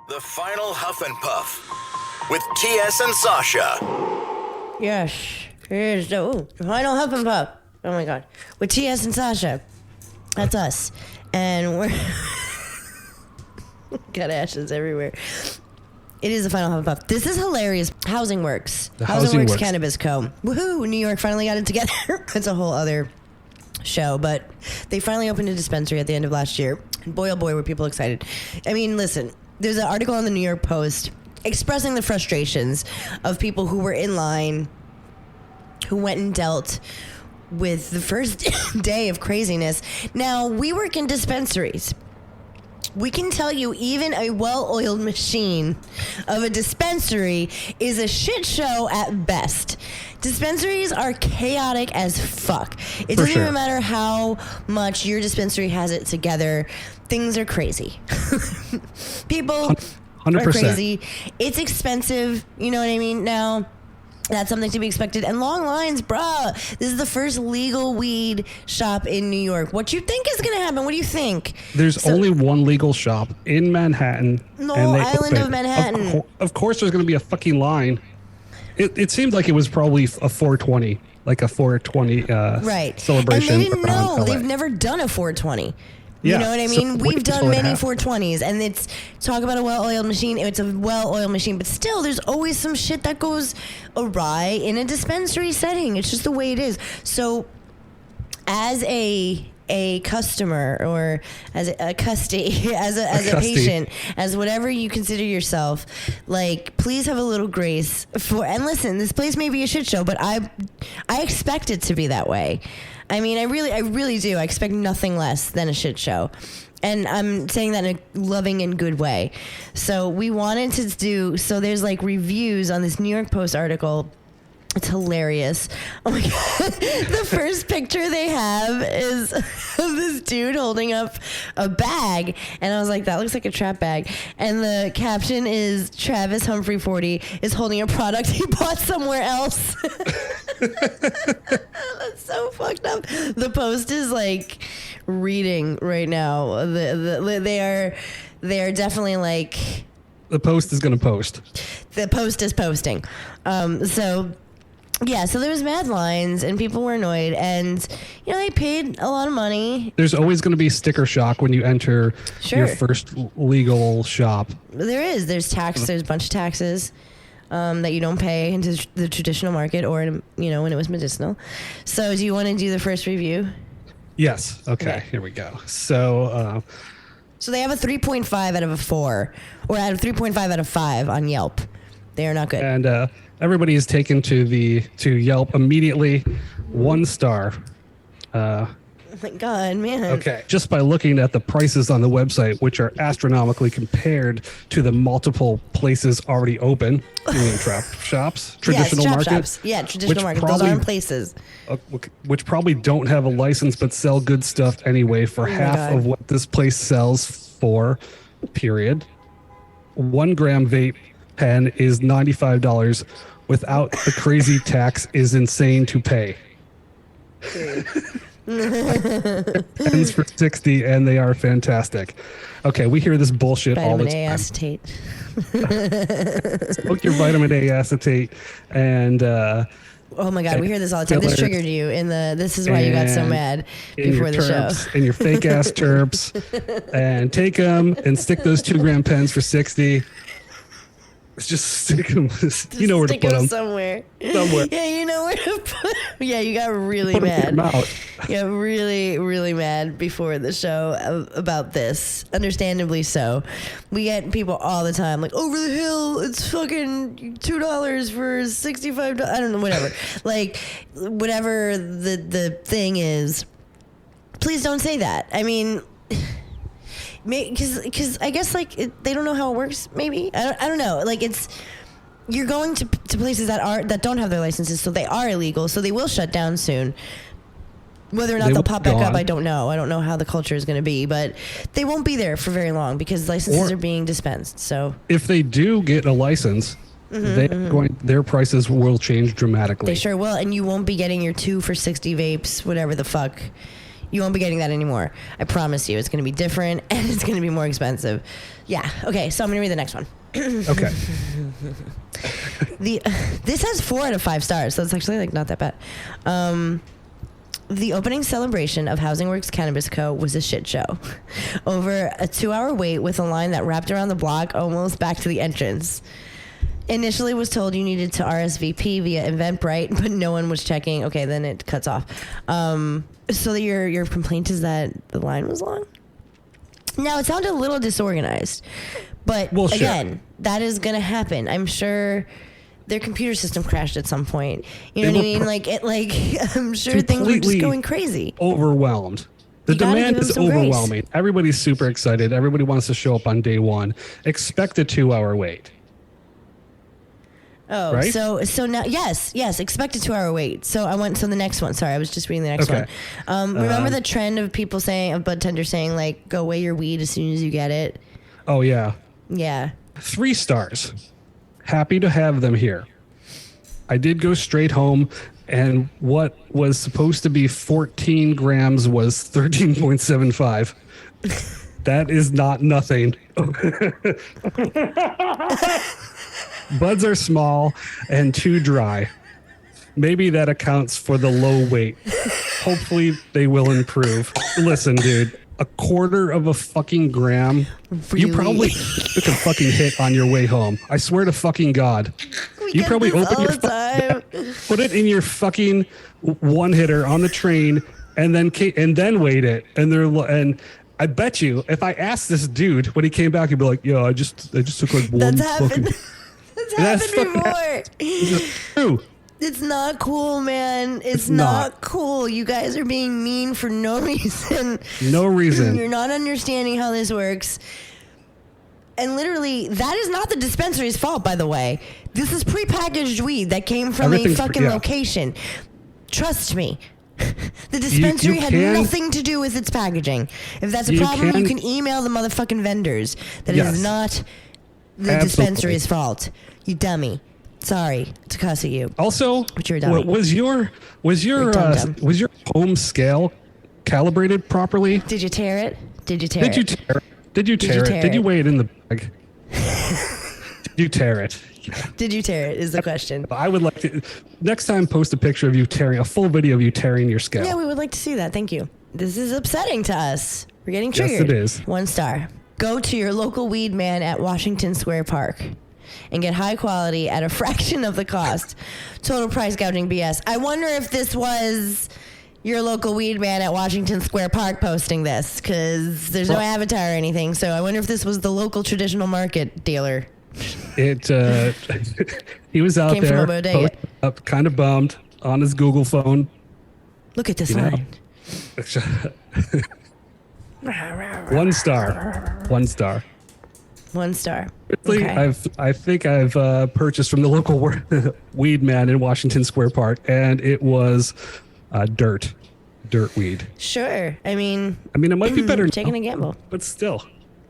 The final Huff and Puff with TS and Sasha. Yes, here's the final Huff and Puff. Oh my god. With TS and Sasha. That's us. And we're got ashes everywhere. It is the final Huff and Puff. This is hilarious. Housing Works. Housing Works Cannabis Co. Woohoo! New York finally got it together. It's a whole other show, but they finally opened a dispensary at the end of last year. And boy, oh boy, were people excited. I mean, listen, there's an article on the New York Post expressing the frustrations of people who were in line, who went and dealt with the first day of craziness. Now, we work in dispensaries. We can tell you even a well-oiled machine of a dispensary is a shit show at best. Dispensaries are chaotic as fuck. It doesn't even matter how much your dispensary has it together. Things are crazy. People 100%. Are crazy. It's expensive. You know what I mean? Now, that's something to be expected. And long lines, bruh. This is the first legal weed shop in New York. What you think is going to happen? What do you think? There's only one legal shop in Manhattan. No, island of Manhattan. Of course there's going to be a fucking line. It seemed like it was probably a 420, like a 420 right. celebration. And they didn't know. They've never done a 420. You know what I mean? We've done many 420s, and it's talk about a well-oiled machine. It's a well-oiled machine, but still, there's always some shit that goes awry in a dispensary setting. It's just the way it is. So, as a customer or as a custody, as a patient, as whatever you consider yourself, like, please have a little grace for. And listen, this place may be a shit show, but I expect it to be that way. I mean, I really do. I expect nothing less than a shit show. And I'm saying that in a loving and good way. So we wanted to do, so there's like reviews on this New York Post article. It's hilarious. Oh my God. The first picture they have is of this dude holding up a bag. And I was like, that looks like a trap bag. And the caption is Travis Humphrey 40 is holding a product he bought somewhere else. That's so fucked up. The Post is like reading right now. They are definitely like. The Post is going to post. The Post is posting. Yeah, so there was mad lines, and people were annoyed, and, you know, they paid a lot of money. There's always going to be sticker shock when you enter your first legal shop. There is. There's tax. There's a bunch of taxes that you don't pay into the traditional market or, you know, when it was medicinal. So do you want to do the first review? Yes. Okay. Here we go. So they have a 3.5 out of a 4, or out of 3.5 out of 5 on Yelp. They are not good. And everybody is taken to Yelp immediately. 1 star. Oh my God, man. Okay. Just by looking at the prices on the website, which are astronomically compared to the multiple places already open, trap shops, traditional market. Shops. Yeah, traditional market. Those aren't places. Which probably don't have a license but sell good stuff anyway for half of what this place sells for, period. 1 gram vape pen is $95 without the crazy tax is insane to pay. Pens for $60 and they are fantastic. Okay, we hear this bullshit all the time. Vitamin A acetate. Smoke your vitamin A acetate and oh my God, we hear this all the time. This triggered you in this is why you got so mad before the show. And your fake ass terps, and take them and stick those 2 gram pens for $60. Just stick them. You know where to put them. Somewhere. Yeah, you know where to put them. Yeah, you got really mad. You got really, really mad before the show about this. Understandably so. We get people all the time like, over the hill, it's fucking $2 for $65. I don't know, whatever. Like, whatever the thing is, please don't say that. I mean, because I guess like they don't know how it works. Maybe I don't know. Like you're going to places that don't have their licenses, so they are illegal. So they will shut down soon. Whether or not they'll pop back up, I don't know. I don't know how the culture is going to be, but they won't be there for very long because licenses are being dispensed. So if they do get a license, their prices will change dramatically. They sure will, and you won't be getting your 2 for $60 vapes, whatever the fuck. You won't be getting that anymore. I promise you. It's going to be different, and it's going to be more expensive. Yeah. Okay, so I'm going to read the next one. Okay. This has 4 out of 5 stars, so it's actually like not that bad. The opening celebration of Housing Works Cannabis Co. was a shit show. Over a 2-hour wait with a line that wrapped around the block almost back to the entrance. Initially was told you needed to RSVP via Eventbrite, but no one was checking. Okay, then it cuts off. So your complaint is that the line was long? Now, it sounded a little disorganized. But again, that is going to happen. I'm sure their computer system crashed at some point. You know what I mean? I'm sure things were just going crazy. Overwhelmed. The demand is overwhelming. Grace. Everybody's super excited. Everybody wants to show up on day one. Expect a 2-hour wait. Oh, right? so now, yes, expect a 2-hour wait. So the next one. Sorry, I was just reading the next one. Remember the trend of people saying, of bud tenders saying, like, go weigh your weed as soon as you get it? Oh, yeah. Yeah. 3 stars. Happy to have them here. I did go straight home, and what was supposed to be 14 grams was 13.75. That is not nothing. Buds are small and too dry. Maybe that accounts for the low weight. Hopefully they will improve. Listen, dude, a quarter of a fucking gram. Really? You probably took a fucking hit on your way home. I swear to fucking God. You probably opened your time. Put it in your fucking one hitter on the train and then weighed it. And I bet you if I asked this dude when he came back, he'd be like, "Yo, I just took like one." That's happened. That's happened before. It's true. It's not cool, man. It's not cool. You guys are being mean for no reason. No reason. You're not understanding how this works. And literally, that is not the dispensary's fault, by the way. This is prepackaged weed that came from a fucking location. Trust me. The dispensary had nothing to do with its packaging. If that's a problem, you can email the motherfucking vendors. That is not the dispensary's fault. You dummy. Sorry to cuss at you. Also, but you're a dummy. was your home scale calibrated properly? Did you tear it? Did you tear it? Did you tear it? Did you weigh it in the bag? Did you tear it? Did you tear it is the question. I would like to next time post a picture of you tearing, a full video of you tearing your scale. Yeah, we would like to see that. Thank you. This is upsetting to us. We're getting triggered. Yes, it is. 1 star. Go to your local weed man at Washington Square Park and get high quality at a fraction of the cost. Total price gouging BS. I wonder if this was your local weed man at Washington Square Park posting this, because there's no avatar or anything. So I wonder if this was the local traditional market dealer. He was out there, up, kind of bummed on his Google phone. Look at this line. 1 star. 1 star. 1 star. Okay. I think I've purchased from the local weed man in Washington Square Park, and it was dirt weed. Sure. I mean, it might be better taking a gamble, but still,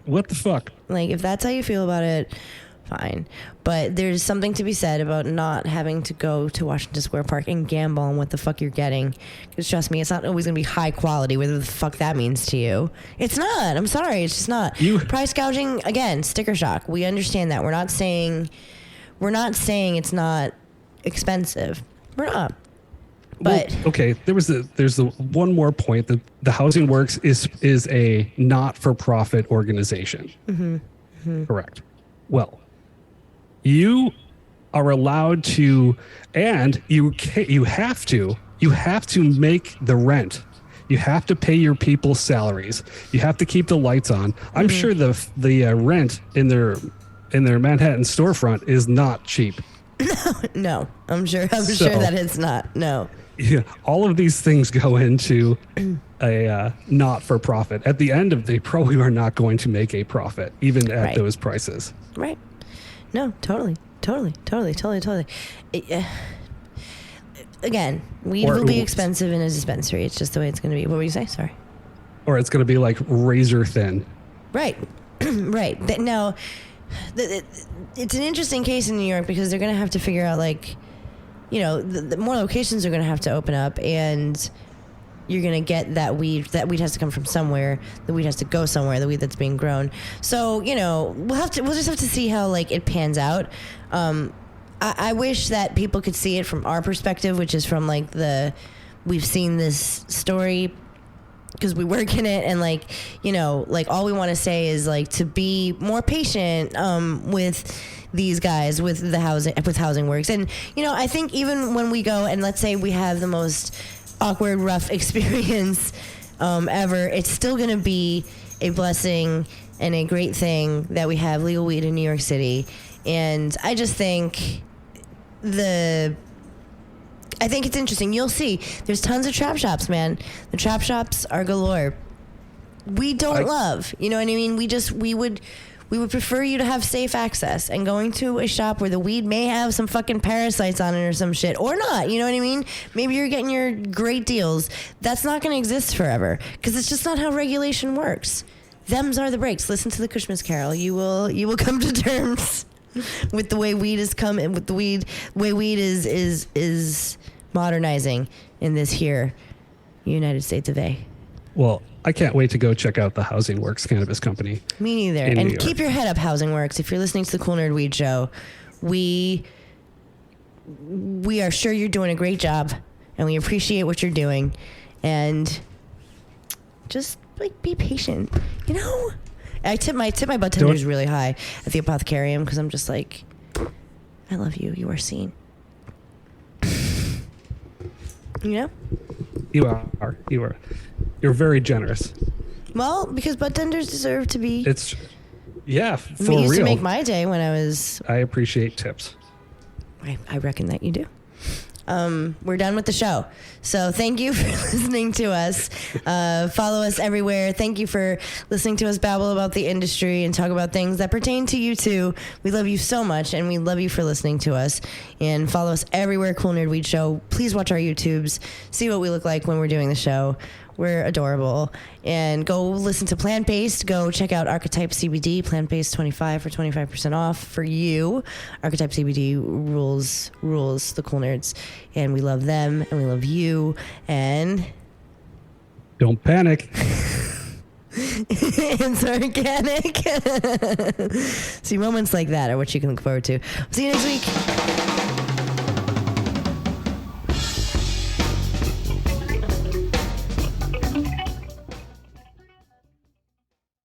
what the fuck? Like, if that's how you feel about it, fine. But there's something to be said about not having to go to Washington Square Park and gamble on what the fuck you're getting. Because trust me, it's not always going to be high quality, whatever the fuck that means to you. It's not. I'm sorry. It's just not. Price gouging, again, sticker shock. We understand that. We're not saying it's not expensive. We're not. But well, okay, there's the one more point that the Housing Works is a not-for-profit organization. Mm-hmm. Mm-hmm. Correct. Well, you are allowed to, and you have to make the rent. You have to pay your people salaries. You have to keep the lights on. Mm-hmm. I'm sure the rent in their Manhattan storefront is not cheap. No, I'm sure that it's not. No. Yeah, all of these things go into a not-for-profit. At the end of, they probably are not going to make a profit, even at those prices. Right. No, totally. Again, weed will be expensive in a dispensary. It's just the way it's going to be. What were you say? Sorry. Or it's going to be like razor thin. Right. Right. Now, it's an interesting case in New York because they're going to have to figure out, like, the more locations are going to have to open up, and you're gonna get that weed. That weed has to come from somewhere. The weed has to go somewhere. The weed that's being grown. So we'll just have to see how like it pans out. I wish that people could see it from our perspective, which is from like we've seen this story because we work in it, and like all we want to say is like to be more patient with these guys with Housing Works. And I think even when we go and let's say we have the most awkward, rough experience ever, it's still going to be a blessing and a great thing that we have legal weed in New York City. And I just think it's interesting. You'll see there's tons of trap shops, man. The trap shops are galore. We don't love, you know what I mean? We would prefer you to have safe access, and going to a shop where the weed may have some fucking parasites on it or some shit, or not, you know what I mean? Maybe you're getting your great deals. That's not going to exist forever, because it's just not how regulation works. Thems are the breaks. Listen to the Christmas Carol. You will come to terms with the way weed is coming, with the way weed is modernizing in this here United States of A. Well, I can't wait to go check out the Housing Works Cannabis Company. Me neither. And keep your head up, Housing Works. If you're listening to the Cool Nerd Weed Show, we are sure you're doing a great job, and we appreciate what you're doing. And just like be patient, I tip my bud tenders really high at the Apothecarium because I'm just like, I love you. You are seen. You are. You're very generous. Well, because bud tenders deserve to be. For real. Used to make my day when I appreciate tips. I reckon that you do. We're done with the show. So thank you for listening to us. Follow us everywhere. Thank you for listening to us babble about the industry and talk about things that pertain to you too. We love you so much, and we love you for listening to us. And follow us everywhere, Cool Nerd Weed Show. Please watch our YouTubes. See what we look like when we're doing the show. We're adorable. And go listen to Plant Based. Go check out Archetype CBD, Plant Based 25 for 25% off for you. Archetype CBD rules the Cool Nerds. And we love them, and we love you. And don't panic. It's organic. See, moments like that are what you can look forward to. See you next week.